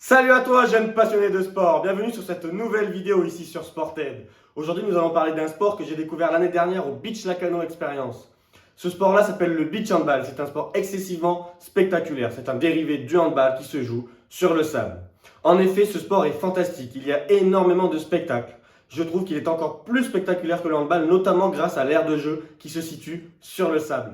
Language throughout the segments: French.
Salut à toi, jeune passionné de sport. Bienvenue sur cette nouvelle vidéo ici sur Sported. Aujourd'hui, nous allons parler d'un sport que j'ai découvert l'année dernière au Beach Lacanau Experience. Ce sport-là s'appelle le beach handball. C'est un sport excessivement spectaculaire. C'est un dérivé du handball qui se joue sur le sable. En effet, ce sport est fantastique. Il y a énormément de spectacles. Je trouve qu'il est encore plus spectaculaire que le handball, notamment grâce à l'aire de jeu qui se situe sur le sable.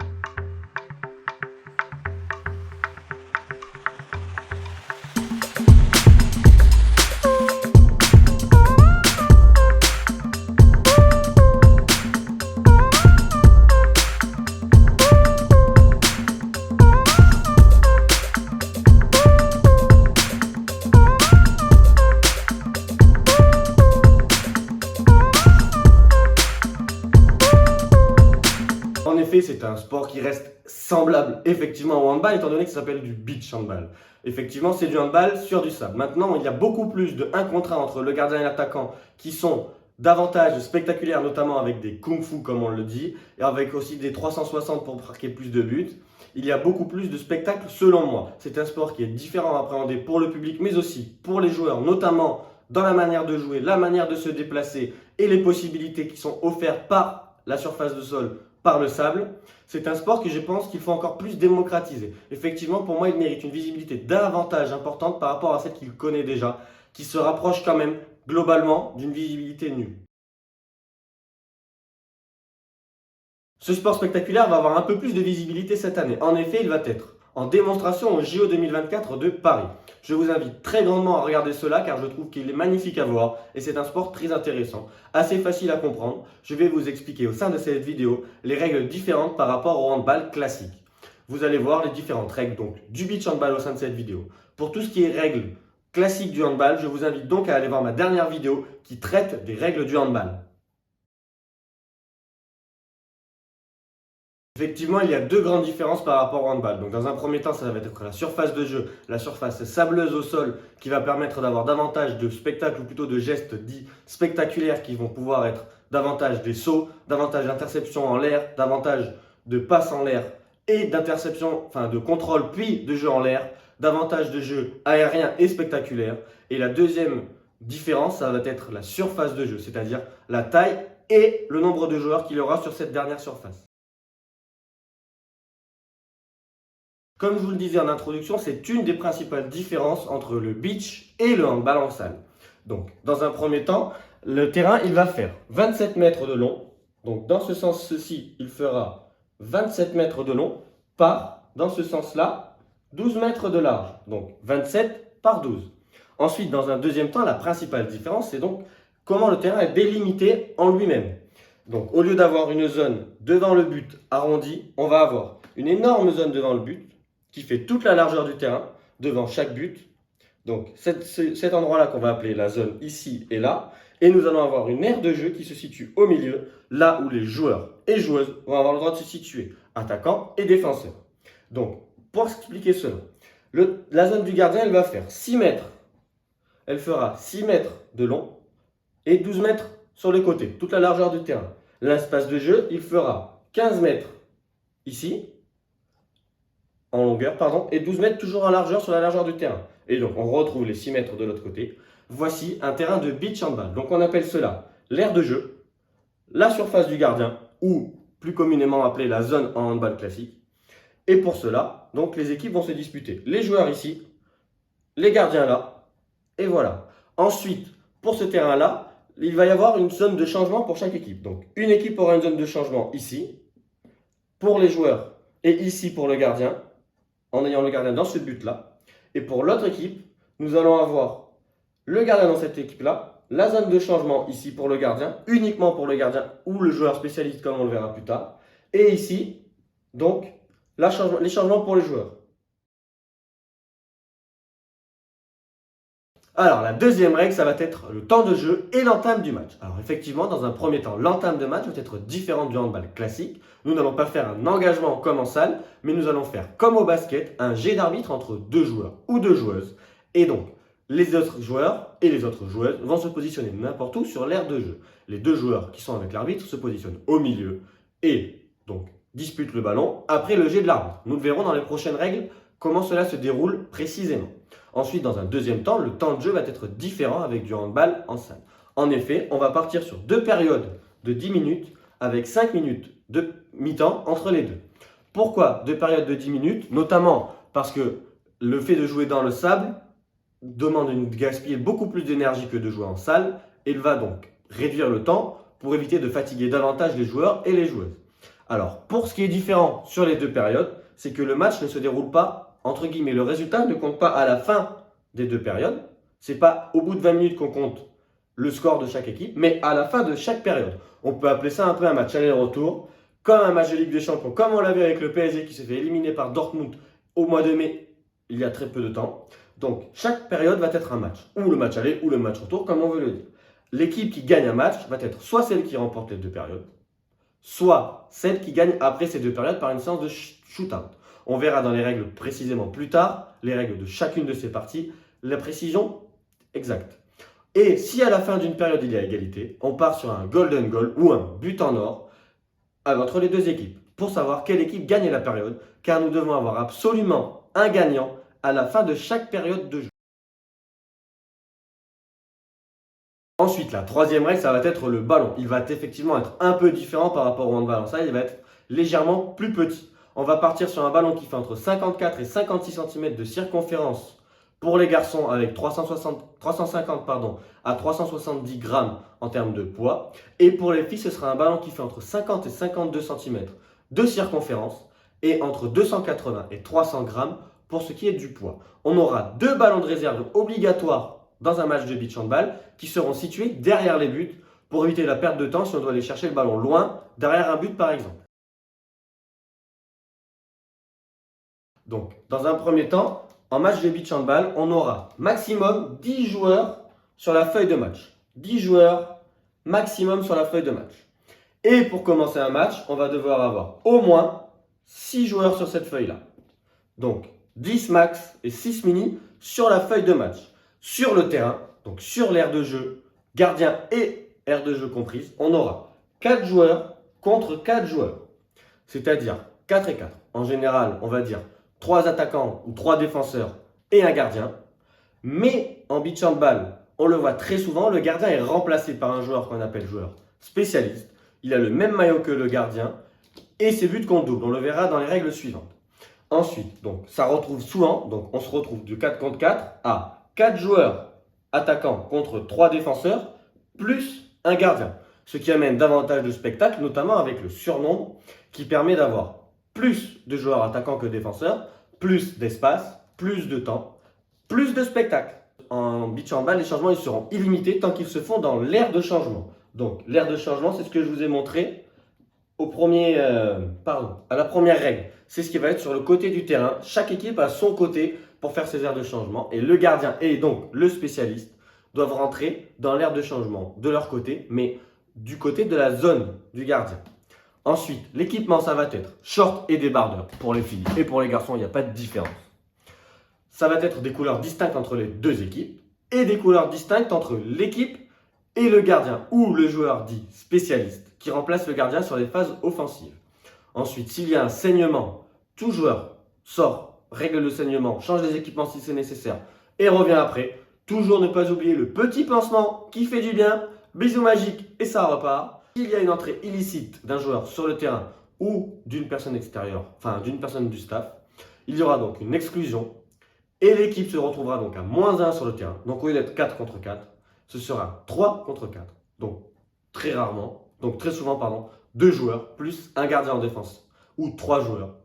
En effet, c'est un sport qui reste semblable effectivement au handball, étant donné que ça s'appelle du beach handball. Effectivement, c'est du handball sur du sable. Maintenant, il y a beaucoup plus de 1 contre 1 entre le gardien et l'attaquant qui sont davantage spectaculaires, notamment avec des kung-fu comme on le dit, et avec aussi des 360 pour marquer plus de buts. Il y a beaucoup plus de spectacles selon moi. C'est un sport qui est différent à appréhender pour le public, mais aussi pour les joueurs, notamment dans la manière de jouer, la manière de se déplacer et les possibilités qui sont offertes par la surface de sol, par le sable. C'est un sport que je pense qu'il faut encore plus démocratiser. Effectivement, pour moi, il mérite une visibilité davantage importante par rapport à celle qu'il connaît déjà, qui se rapproche quand même globalement d'une visibilité nulle. Ce sport spectaculaire va avoir un peu plus de visibilité cette année. En effet, il va être en démonstration au JO 2024 de Paris. Je vous invite très grandement à regarder cela car je trouve qu'il est magnifique à voir et c'est un sport très intéressant, assez facile à comprendre. Je vais vous expliquer au sein de cette vidéo les règles différentes par rapport au handball classique. Vous allez voir les différentes règles donc du beach handball au sein de cette vidéo. Pour tout ce qui est règles classiques du handball, je vous invite donc à aller voir ma dernière vidéo qui traite des règles du handball. Effectivement, il y a deux grandes différences par rapport au handball. Donc, dans un premier temps, ça va être la surface de jeu, la surface sableuse au sol, qui va permettre d'avoir davantage de spectacles ou plutôt de gestes dits spectaculaires qui vont pouvoir être davantage des sauts, davantage d'interceptions en l'air, davantage de passes en l'air et d'interceptions, enfin de contrôle puis de jeu en l'air, davantage de jeux aériens et spectaculaires. Et la deuxième différence, ça va être la surface de jeu, c'est-à-dire la taille et le nombre de joueurs qu'il y aura sur cette dernière surface. Comme je vous le disais en introduction, c'est une des principales différences entre le beach et le handball en salle. Donc, dans un premier temps, le terrain, il va faire 27 mètres de long. Donc, dans ce sens-ci, il fera 27 mètres de long par, dans ce sens-là, 12 mètres de large. Donc, 27 par 12. Ensuite, dans un deuxième temps, la principale différence, c'est donc comment le terrain est délimité en lui-même. Donc, au lieu d'avoir une zone devant le but arrondie, on va avoir une énorme zone devant le but qui fait toute la largeur du terrain devant chaque but. Donc cet endroit-là qu'on va appeler la zone ici et là. Et nous allons avoir une aire de jeu qui se situe au milieu, là où les joueurs et joueuses vont avoir le droit de se situer, attaquants et défenseurs. Donc, pour expliquer cela, la zone du gardien, elle va faire 6 mètres. Elle fera 6 mètres de long et 12 mètres sur les côtés, toute la largeur du terrain. L'espace de jeu, il fera 15 mètres ici, en longueur, pardon, et 12 mètres toujours en largeur sur la largeur du terrain. Et donc, on retrouve les 6 mètres de l'autre côté. Voici un terrain de beach handball. Donc, on appelle cela l'aire de jeu, la surface du gardien, ou plus communément appelée la zone en handball classique. Et pour cela, donc, les équipes vont se disputer. Les joueurs ici, les gardiens là, et voilà. Ensuite, pour ce terrain-là, il va y avoir une zone de changement pour chaque équipe. Donc, une équipe aura une zone de changement ici, pour les joueurs, et ici pour le gardien, en ayant le gardien dans ce but-là. Et pour l'autre équipe, nous allons avoir le gardien dans cette équipe-là, la zone de changement ici pour le gardien, uniquement pour le gardien ou le joueur spécialiste comme on le verra plus tard. Et ici, donc, les changements pour les joueurs. Alors, la deuxième règle, ça va être le temps de jeu et l'entame du match. Alors, effectivement, dans un premier temps, l'entame de match va être différente du handball classique. Nous n'allons pas faire un engagement comme en salle, mais nous allons faire comme au basket, un jet d'arbitre entre deux joueurs ou deux joueuses. Et donc, les autres joueurs et les autres joueuses vont se positionner n'importe où sur l'aire de jeu. Les deux joueurs qui sont avec l'arbitre se positionnent au milieu et donc disputent le ballon après le jet de l'arbitre. Nous le verrons dans les prochaines règles comment cela se déroule précisément. Ensuite, dans un deuxième temps, le temps de jeu va être différent avec du handball en salle. En effet, on va partir sur 2 périodes de 10 minutes avec 5 minutes de mi-temps entre les deux. Pourquoi 2 périodes de 10 minutes? Notamment parce que le fait de jouer dans le sable demande de gaspiller beaucoup plus d'énergie que de jouer en salle et il va donc réduire le temps pour éviter de fatiguer davantage les joueurs et les joueuses. Alors, pour ce qui est différent sur les 2 périodes, c'est que le match ne se déroule pas, entre guillemets, le résultat ne compte pas à la fin des 2 périodes. C'est pas au bout de 20 minutes qu'on compte le score de chaque équipe, mais à la fin de chaque période. On peut appeler ça un peu un match aller-retour, comme un match de Ligue des Champions, comme on l'a vu avec le PSG qui s'est fait éliminer par Dortmund au mois de mai, il y a très peu de temps. Donc, chaque période va être un match, ou le match aller, ou le match retour, comme on veut le dire. L'équipe qui gagne un match va être soit celle qui remporte les 2 périodes, soit celle qui gagne après ces 2 périodes par une séance de shootout. On verra dans les règles précisément plus tard, les règles de chacune de ces parties, la précision exacte. Et si à la fin d'une période il y a égalité, on part sur un golden goal ou un but en or entre les deux équipes pour savoir quelle équipe gagne la période, car nous devons avoir absolument un gagnant à la fin de chaque période de jeu. Ensuite, la troisième règle, ça va être le ballon. Il va effectivement être un peu différent par rapport au handball en salle, il va être légèrement plus petit. On va partir sur un ballon qui fait entre 54 et 56 cm de circonférence pour les garçons avec 350 à 370 grammes en termes de poids. Et pour les filles, ce sera un ballon qui fait entre 50 et 52 cm de circonférence et entre 280 et 300 grammes pour ce qui est du poids. On aura 2 ballons de réserve obligatoires dans un match de beach handball qui seront situés derrière les buts pour éviter la perte de temps si on doit aller chercher le ballon loin, derrière un but par exemple. Donc, dans un premier temps, en match de beach handball, on aura maximum 10 joueurs sur la feuille de match. 10 joueurs maximum sur la feuille de match. Et pour commencer un match, on va devoir avoir au moins 6 joueurs sur cette feuille-là. Donc, 10 max et 6 mini sur la feuille de match. Sur le terrain, donc sur l'aire de jeu, gardien et aire de jeu comprise, on aura 4 joueurs contre 4 joueurs. C'est-à-dire 4 et 4. En général, on va dire 3 attaquants ou 3 défenseurs et un gardien. Mais en beach handball, on le voit très souvent, le gardien est remplacé par un joueur qu'on appelle joueur spécialiste. Il a le même maillot que le gardien et ses buts qu'on double. On le verra dans les règles suivantes. Ensuite, donc, ça retrouve souvent, donc on se retrouve de 4 contre 4 à 4 joueurs attaquants contre 3 défenseurs, plus un gardien. Ce qui amène davantage de spectacle, notamment avec le surnombre, qui permet d'avoir plus de joueurs attaquants que défenseurs, plus d'espace, plus de temps, plus de spectacle. En beach handball, les changements ils seront illimités tant qu'ils se font dans l'aire de changement. Donc, l'aire de changement, c'est ce que je vous ai montré à la première règle. C'est ce qui va être sur le côté du terrain. Chaque équipe a son côté pour faire ses aires de changement. Et le gardien et donc le spécialiste doivent rentrer dans l'aire de changement de leur côté, mais du côté de la zone du gardien. Ensuite, l'équipement, ça va être short et débardeur pour les filles. Et pour les garçons, il n'y a pas de différence. Ça va être des couleurs distinctes entre les deux équipes et des couleurs distinctes entre l'équipe et le gardien ou le joueur dit spécialiste qui remplace le gardien sur les phases offensives. Ensuite, s'il y a un saignement, tout joueur sort, règle le saignement, change les équipements si c'est nécessaire et revient après. Toujours ne pas oublier le petit pansement qui fait du bien, bisous magiques et ça repart. S'il y a une entrée illicite d'un joueur sur le terrain ou d'une personne extérieure, enfin d'une personne du staff, il y aura donc une exclusion et l'équipe se retrouvera donc à -1 sur le terrain. Donc au lieu d'être 4 contre 4, ce sera 3 contre 4. Donc très souvent, 2 joueurs plus un gardien en défense ou 3 joueurs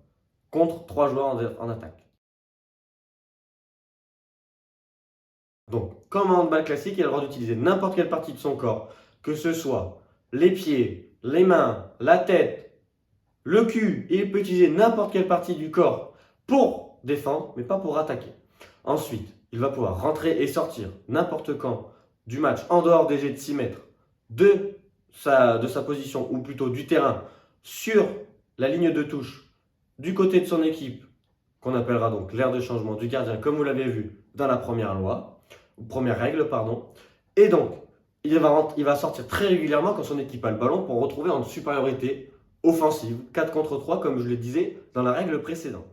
contre 3 joueurs en attaque. Donc, comme en handball classique, il a le droit d'utiliser n'importe quelle partie de son corps, que ce soit les pieds, les mains, la tête, le cul, et il peut utiliser n'importe quelle partie du corps pour défendre, mais pas pour attaquer. Ensuite, il va pouvoir rentrer et sortir n'importe quand du match en dehors des jets de 6 mètres de sa position, ou plutôt du terrain, sur la ligne de touche du côté de son équipe, qu'on appellera donc l'aire de changement du gardien, comme vous l'avez vu dans la première règle. Et donc, il va sortir très régulièrement quand son équipe a le ballon pour retrouver en supériorité offensive, 4 contre 3, comme je le disais dans la règle précédente.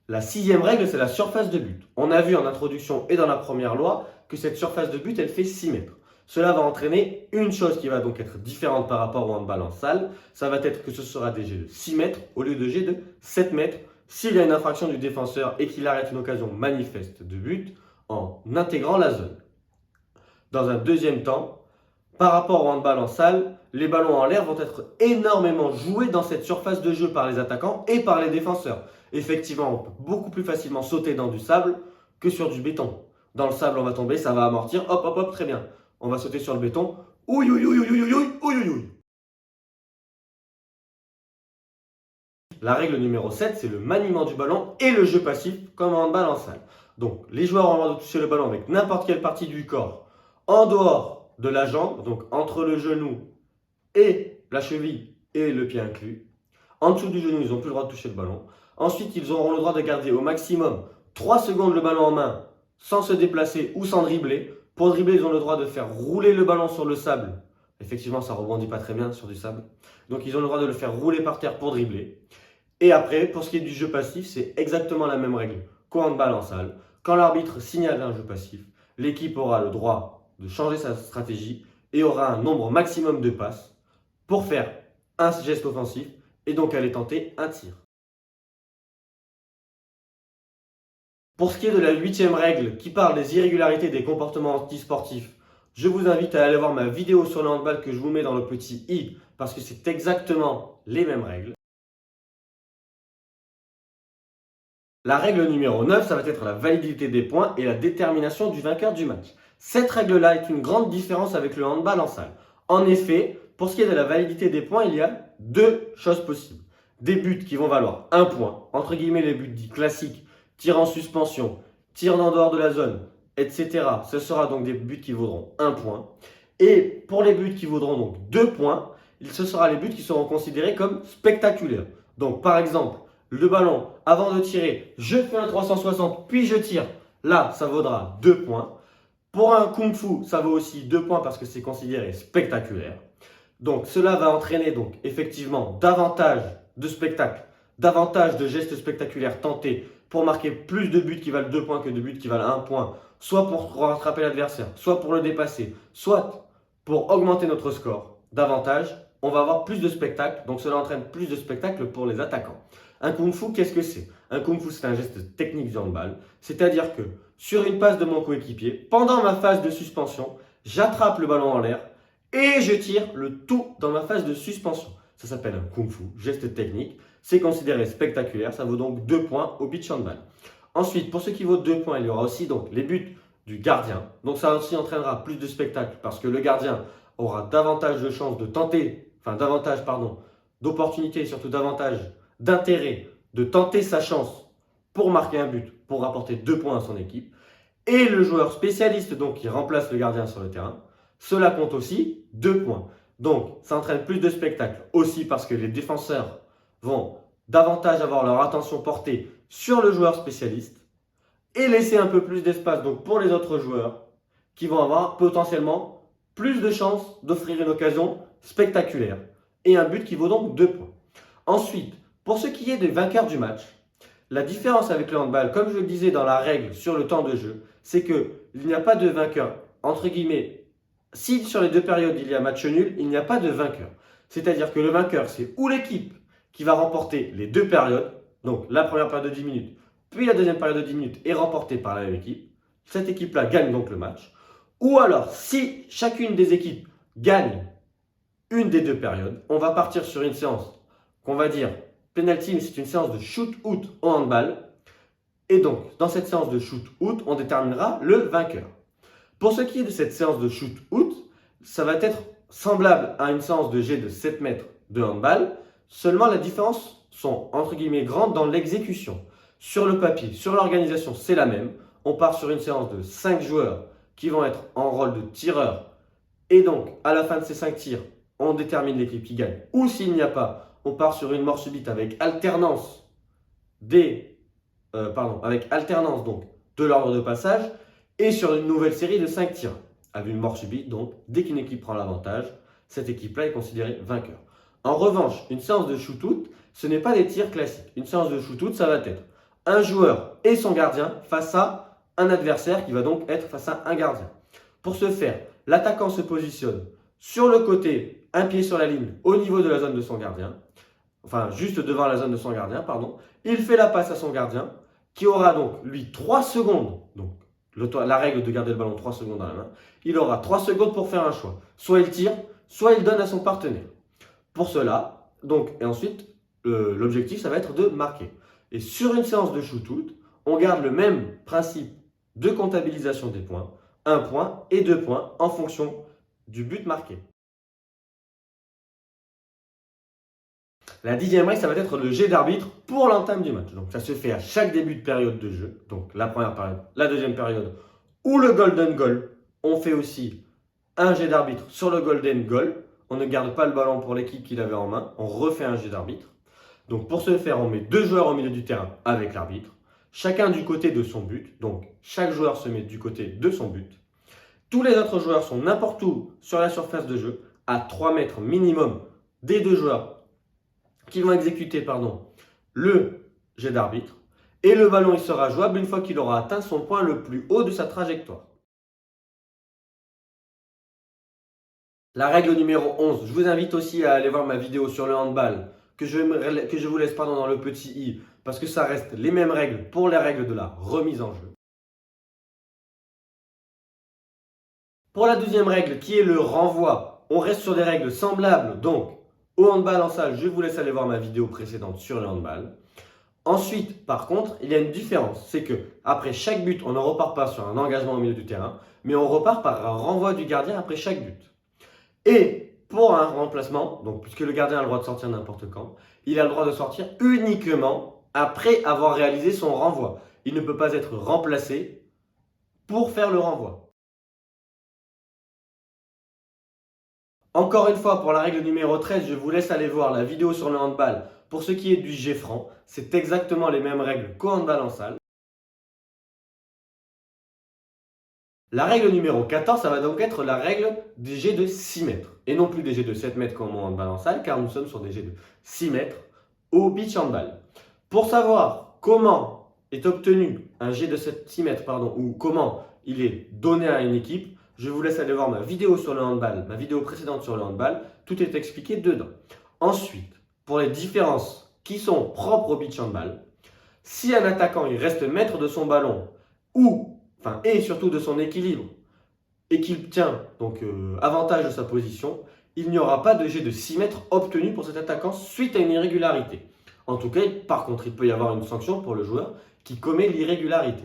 La sixième règle, c'est la surface de but. On a vu en introduction et dans la première loi que cette surface de but, elle fait 6 mètres. Cela va entraîner une chose qui va donc être différente par rapport au handball en salle. Ça va être que ce sera des jets de 6 mètres au lieu de jets de 7 mètres s'il y a une infraction du défenseur et qu'il arrête une occasion manifeste de but en intégrant la zone. Dans un deuxième temps, par rapport au handball en salle, les ballons en l'air vont être énormément joués dans cette surface de jeu par les attaquants et par les défenseurs. Effectivement, on peut beaucoup plus facilement sauter dans du sable que sur du béton. Dans le sable, on va tomber, ça va amortir, hop, hop, hop, très bien. On va sauter sur le béton, ouïe, ouïe, ouïe, ouïe, ouïe, ouïe, ouïe, ouïe. La règle numéro 7, c'est le maniement du ballon et le jeu passif comme en handball en salle. Donc, les joueurs ont le droit de toucher le ballon avec n'importe quelle partie du corps en dehors de la jambe, donc entre le genou et la cheville et le pied inclus. En dessous du genou, ils n'ont plus le droit de toucher le ballon. Ensuite, ils auront le droit de garder au maximum 3 secondes le ballon en main sans se déplacer ou sans dribbler. Pour dribbler, ils ont le droit de faire rouler le ballon sur le sable. Effectivement, ça ne rebondit pas très bien sur du sable. Donc, ils ont le droit de le faire rouler par terre pour dribbler. Et après, pour ce qui est du jeu passif, c'est exactement la même règle qu'au handball en salle. Quand l'arbitre signale un jeu passif, l'équipe aura le droit de changer sa stratégie et aura un nombre maximum de passes pour faire un geste offensif et donc aller tenter un tir. Pour ce qui est de la 8e règle qui parle des irrégularités des comportements antisportifs, je vous invite à aller voir ma vidéo sur le handball que je vous mets dans le petit i parce que c'est exactement les mêmes règles. La règle numéro 9, ça va être la validité des points et la détermination du vainqueur du match. Cette règle-là est une grande différence avec le handball en salle. En effet, pour ce qui est de la validité des points, il y a deux choses possibles. Des buts qui vont valoir 1 point, entre guillemets les buts dits classiques, tir en suspension, tir en dehors de la zone, etc. Ce sera donc des buts qui vaudront 1 point. Et pour les buts qui vaudront donc 2 points, ce sera les buts qui seront considérés comme spectaculaires. Donc par exemple, le ballon, avant de tirer, je fais un 360, puis je tire. Là, ça vaudra 2 points. Pour un Kung Fu, ça vaut aussi 2 points parce que c'est considéré spectaculaire. Donc cela va entraîner donc effectivement davantage de spectacles, davantage de gestes spectaculaires tentés pour marquer plus de buts qui valent 2 points que de buts qui valent 1 point, soit pour rattraper l'adversaire, soit pour le dépasser, soit pour augmenter notre score. Davantage, on va avoir plus de spectacles, donc cela entraîne plus de spectacles pour les attaquants. Un Kung Fu, qu'est-ce que c'est? Un Kung Fu, c'est un geste technique du handball, c'est-à-dire que sur une passe de mon coéquipier, pendant ma phase de suspension, j'attrape le ballon en l'air et je tire le tout dans ma phase de suspension. Ça s'appelle un Kung Fu, geste technique. C'est considéré spectaculaire, ça vaut donc 2 points au beach handball. Ensuite, pour ce qui vaut 2 points, il y aura aussi donc les buts du gardien. Donc ça aussi entraînera plus de spectacles parce que le gardien aura davantage de chances de tenter, d'opportunités et surtout davantage d'intérêt de tenter sa chance pour marquer un but, pour rapporter 2 points à son équipe. Et le joueur spécialiste donc qui remplace le gardien sur le terrain, cela compte aussi 2 points. Donc ça entraîne plus de spectacles aussi parce que les défenseurs vont davantage avoir leur attention portée sur le joueur spécialiste et laisser un peu plus d'espace donc pour les autres joueurs qui vont avoir potentiellement plus de chances d'offrir une occasion spectaculaire et un but qui vaut donc 2 points. Ensuite, pour ce qui est des vainqueurs du match, la différence avec le handball, comme je le disais dans la règle sur le temps de jeu, c'est qu'il n'y a pas de vainqueur, entre guillemets. Si sur les 2 périodes il y a match nul, il n'y a pas de vainqueur. C'est-à-dire que le vainqueur, c'est ou l'équipe qui va remporter les 2 périodes, donc la première période de 10 minutes, puis la deuxième période de 10 minutes est remportée par la même équipe. Cette équipe-là gagne donc le match. Ou alors, si chacune des équipes gagne une des 2 périodes, on va partir sur une séance qu'on va dire penalty, mais c'est une séance de shoot-out au handball. Et donc, dans cette séance de shoot-out, on déterminera le vainqueur. Pour ce qui est de cette séance de shoot-out, ça va être semblable à une séance de jet de 7 mètres de handball, seulement la différence sont entre guillemets grandes dans l'exécution. Sur le papier, sur l'organisation, c'est la même. On part sur une séance de 5 joueurs qui vont être en rôle de tireurs. Et donc, à la fin de ces 5 tirs, on détermine l'équipe qui gagne. Ou s'il n'y a pas, on part sur une mort subite avec alternance donc, de l'ordre de passage et sur une nouvelle série de 5 tirs. Avec une mort subite, donc dès qu'une équipe prend l'avantage, cette équipe-là est considérée vainqueur. En revanche, une séance de shoot-out, ce n'est pas des tirs classiques. Une séance de shoot-out, ça va être un joueur et son gardien face à un adversaire qui va donc être face à un gardien. Pour ce faire, l'attaquant se positionne sur le côté, un pied sur la ligne, au niveau de la zone de son gardien, enfin juste devant la zone de son gardien, pardon. Il fait la passe à son gardien, qui aura donc, lui, 3 secondes, donc la règle de garder le ballon 3 secondes dans la main, il aura 3 secondes pour faire un choix. Soit il tire, soit il donne à son partenaire. Pour cela, donc, et ensuite, l'objectif, ça va être de marquer. Et sur une séance de shoot-out, on garde le même principe de comptabilisation des points, 1 point et 2 points en fonction du but marqué. La 10e règle, ça va être le jet d'arbitre pour l'entame du match. Donc ça se fait à chaque début de période de jeu. Donc la première période, la deuxième période ou le golden goal. On fait aussi un jet d'arbitre sur le golden goal. On ne garde pas le ballon pour l'équipe qui l'avait en main. On refait un jet d'arbitre. Donc pour ce faire, on met 2 joueurs au milieu du terrain avec l'arbitre. Chacun du côté de son but. Donc chaque joueur se met du côté de son but. Tous les autres joueurs sont n'importe où sur la surface de jeu, à 3 mètres minimum des 2 joueurs qui vont exécuter le jet d'arbitre. Et le ballon il sera jouable une fois qu'il aura atteint son point le plus haut de sa trajectoire. La règle numéro 11, je vous invite aussi à aller voir ma vidéo sur le handball que je vous laisse dans le petit i parce que ça reste les mêmes règles pour les règles de la remise en jeu. Pour la deuxième règle qui est le renvoi, on reste sur des règles semblables donc au handball en salle, je vous laisse aller voir ma vidéo précédente sur le handball. Ensuite, par contre, il y a une différence. C'est que après chaque but, on ne repart pas sur un engagement au milieu du terrain, mais on repart par un renvoi du gardien après chaque but. Et pour un remplacement, donc puisque le gardien a le droit de sortir n'importe quand, il a le droit de sortir uniquement après avoir réalisé son renvoi. Il ne peut pas être remplacé pour faire le renvoi. Encore une fois, pour la règle numéro 13, je vous laisse aller voir la vidéo sur le handball. Pour ce qui est du jet franc, c'est exactement les mêmes règles qu'au handball en salle. La règle numéro 14, ça va donc être la règle des jets de 6 mètres. Et non plus des jets de 7 mètres comme au handball en salle, car nous sommes sur des jets de 6 mètres au beach handball. Pour savoir comment est obtenu un jet de 6 mètres, ou comment il est donné à une équipe, je vous laisse aller voir ma vidéo sur le handball, ma vidéo précédente sur le handball, tout est expliqué dedans. Ensuite, pour les différences qui sont propres au beach handball, si un attaquant il reste maître de son ballon et surtout de son équilibre et qu'il tient donc avantage de sa position, il n'y aura pas de jet de 6 mètres obtenu pour cet attaquant suite à une irrégularité. En tout cas, par contre, il peut y avoir une sanction pour le joueur qui commet l'irrégularité.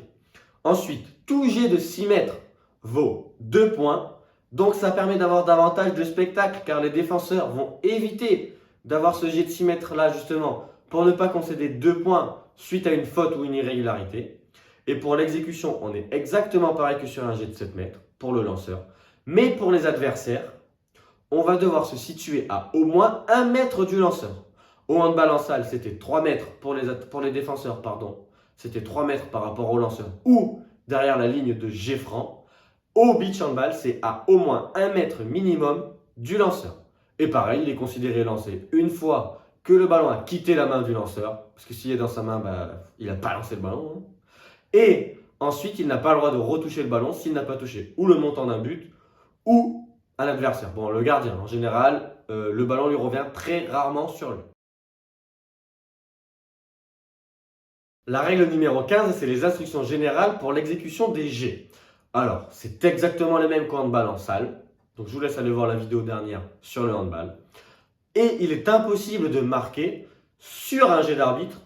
Ensuite, tout jet de 6 mètres vaut 2 points. Donc ça permet d'avoir davantage de spectacle car les défenseurs vont éviter d'avoir ce jet de 6 mètres là justement pour ne pas concéder 2 points suite à une faute ou une irrégularité. Et pour l'exécution, on est exactement pareil que sur un jet de 7 mètres pour le lanceur. Mais pour les adversaires, on va devoir se situer à au moins 1 mètre du lanceur. Au handball en salle, c'était 3 mètres pour les défenseurs, C'était 3 mètres par rapport au lanceur ou derrière la ligne de jet franc. Au beach handball, c'est à au moins 1 mètre minimum du lanceur. Et pareil, il est considéré lancé une fois que le ballon a quitté la main du lanceur. Parce que s'il est dans sa main, il n'a pas lancé le ballon. Et ensuite, il n'a pas le droit de retoucher le ballon s'il n'a pas touché ou le montant d'un but ou un adversaire. Bon, le gardien, en général, le ballon lui revient très rarement sur lui. La règle numéro 15, c'est les instructions générales pour l'exécution des jets. Alors, c'est exactement les mêmes qu'au handball en salle. Donc, je vous laisse aller voir la vidéo dernière sur le handball. Et il est impossible de marquer sur un jet d'arbitre.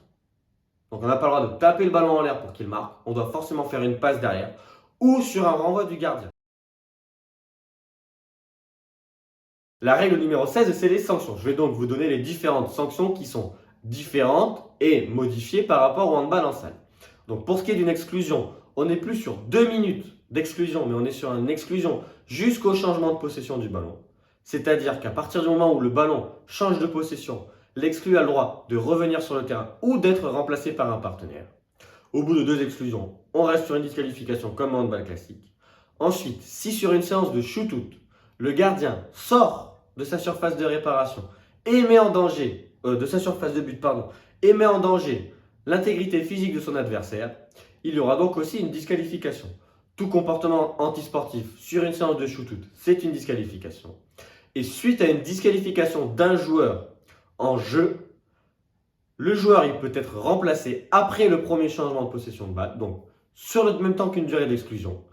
Donc, on n'a pas le droit de taper le ballon en l'air pour qu'il marque. On doit forcément faire une passe derrière. Ou sur un renvoi du gardien. La règle numéro 16, c'est les sanctions. Je vais donc vous donner les différentes sanctions qui sont différentes et modifiées par rapport au handball en salle. Donc, pour ce qui est d'une exclusion, on n'est plus sur 2 minutes d'exclusion, mais on est sur une exclusion jusqu'au changement de possession du ballon. C'est-à-dire qu'à partir du moment où le ballon change de possession, l'exclu a le droit de revenir sur le terrain ou d'être remplacé par un partenaire. Au bout de 2 exclusions, on reste sur une disqualification comme en handball classique. Ensuite, si sur une séance de shoot-out, le gardien sort de sa surface de réparation et met en danger, de sa surface de but, et met en danger l'intégrité physique de son adversaire, il y aura donc aussi une disqualification. Tout comportement antisportif sur une séance de shootout, c'est une disqualification. Et suite à une disqualification d'un joueur en jeu, le joueur il peut être remplacé après le premier changement de possession de balle, donc sur le même temps qu'une durée d'exclusion.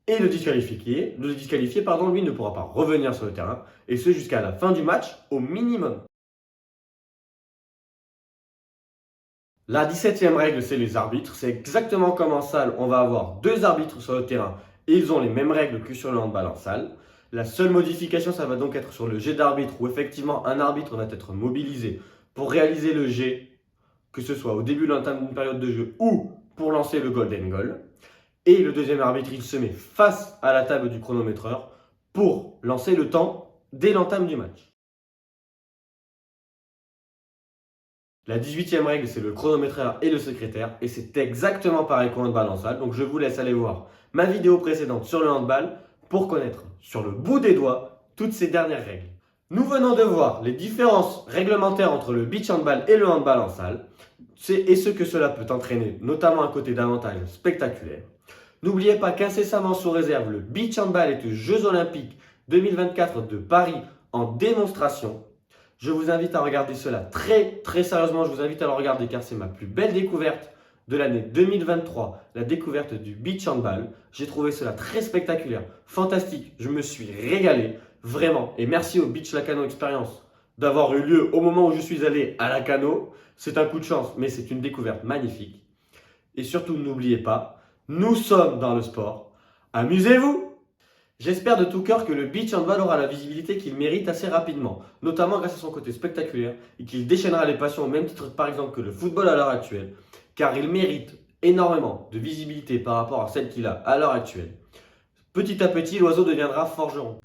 Et le disqualifié, lui ne pourra pas revenir sur le terrain, et ce jusqu'à la fin du match au minimum. La 17e règle, c'est les arbitres. C'est exactement comme en salle, on va avoir deux arbitres sur le terrain et ils ont les mêmes règles que sur le handball en salle. La seule modification, ça va donc être sur le jet d'arbitre où effectivement un arbitre va être mobilisé pour réaliser le jet, que ce soit au début de l'entame d'une période de jeu ou pour lancer le golden goal. Et le deuxième arbitre, il se met face à la table du chronométreur pour lancer le temps dès l'entame du match. La 18e règle, c'est le chronométreur et le secrétaire. Et c'est exactement pareil qu'au handball en salle. Donc je vous laisse aller voir ma vidéo précédente sur le handball pour connaître sur le bout des doigts toutes ces dernières règles. Nous venons de voir les différences réglementaires entre le beach handball et le handball en salle et ce que cela peut entraîner, notamment un côté davantage spectaculaire. N'oubliez pas qu'incessamment sous réserve, le beach handball est aux Jeux Olympiques 2024 de Paris en démonstration. Je vous invite à regarder cela très sérieusement. Je vous invite à le regarder car c'est ma plus belle découverte de l'année 2023, la découverte du beach handball. J'ai trouvé cela très spectaculaire, fantastique. Je me suis régalé, vraiment. Et merci au Beach Lacano Experience d'avoir eu lieu au moment où je suis allé à Lacano. C'est un coup de chance, mais c'est une découverte magnifique. Et surtout, n'oubliez pas, nous sommes dans le sport. Amusez-vous! J'espère de tout cœur que le beach handball aura la visibilité qu'il mérite assez rapidement, notamment grâce à son côté spectaculaire et qu'il déchaînera les passions au même titre par exemple que le football à l'heure actuelle, car il mérite énormément de visibilité par rapport à celle qu'il a à l'heure actuelle. Petit à petit, l'oiseau deviendra forgeron.